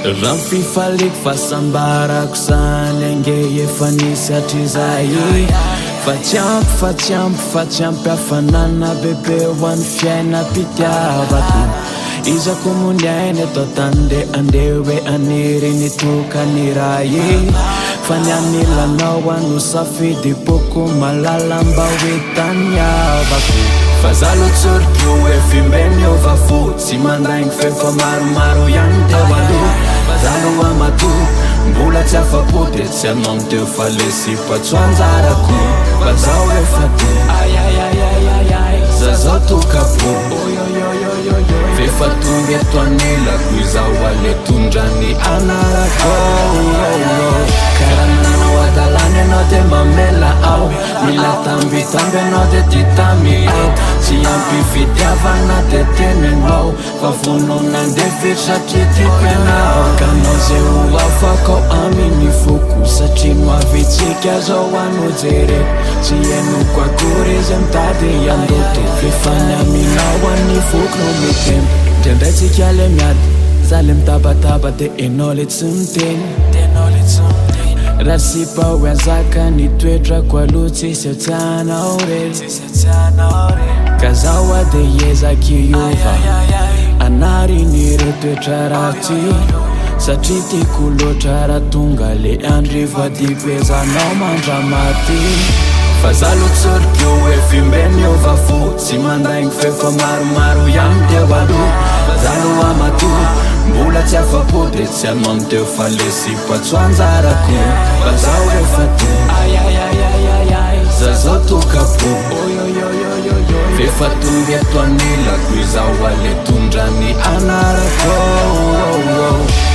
raha fifaliko fahasambarako zany ange efa nisy hatrizay fa tsampy hafanana bebe ho an'ny fiainam-pitiavako izako mony ainy atao tande andeha hoe aniry ny tokany ray fa ny anilanao ano safidy boko malala mba hoe taniavako fa zalotsoriko hoe fimbeny ovafo tsy mandaigny fefa maromaro ihany teo aloha zalo amato mbola tsy afapo de tsy anao teo fa lesy patsoanjarako fa zao efa to zazao tokapo fefa tonga eto anilako izao ale tondrany anarako karananao adalany anao de mamela ao mila tambitamby anao de titamy ao tsy ampifitiavana de tenenao fa vononandefitra tritiko anao kanao zay ho afakao aminy foko satria noavitsika zao anojery tsy enoko akory izy mitady andoto fefany aminao any foko no mitempo ndraindraitsika le miady za le mitabataba de enao le tsy miteny raha sipa hoe azaka ny toetrako aloha tsisy atsianao rery ka zaho a de ezaky iova anariny toetra ratsy satria tiako loatra raha tonga le andrivadiko ezanao mandramaty fa zalotsoriko hoe fimbeny ovafo tsy mandaigny fefa maromaro ihany teo aloha zalo amato mbola tsy afapo de tsy anao teo fa lesy patsoanjarako fa zao efa to zazao tokapo fefa tonga eto anilako izao ale tondrany anarako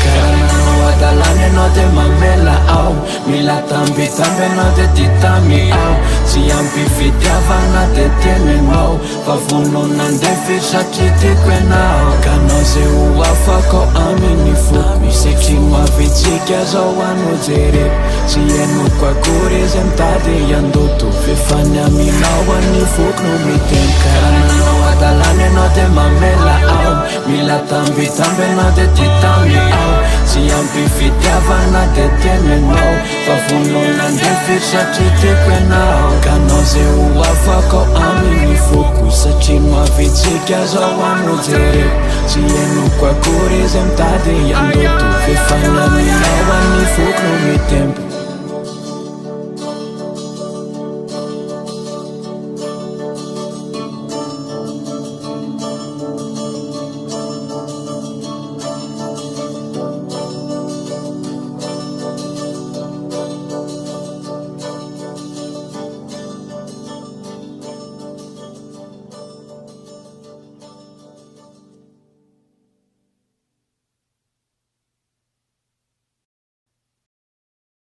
karananao adalany anao de mamela ao mila tambitamby anao de titamy ao tsy ampifitiavana de tenenao fa vononandefitra tritiko anao kanao zay ho afakao aminy foko satria noavitsika zao anojery tsy enoko akory izy mitady andoto fefany aminao any foko no mitempo karananao adalany anao de mamela ao mila tambitamby anao de titamy ao tsy ampifitiavana de tenenao fa vononandefitra tritiko anao kanao zay ho afakao aminy foko satria noavitsika zao anojery tsy enoko akory izy mitady andoto fefany aminao any foko no mitempo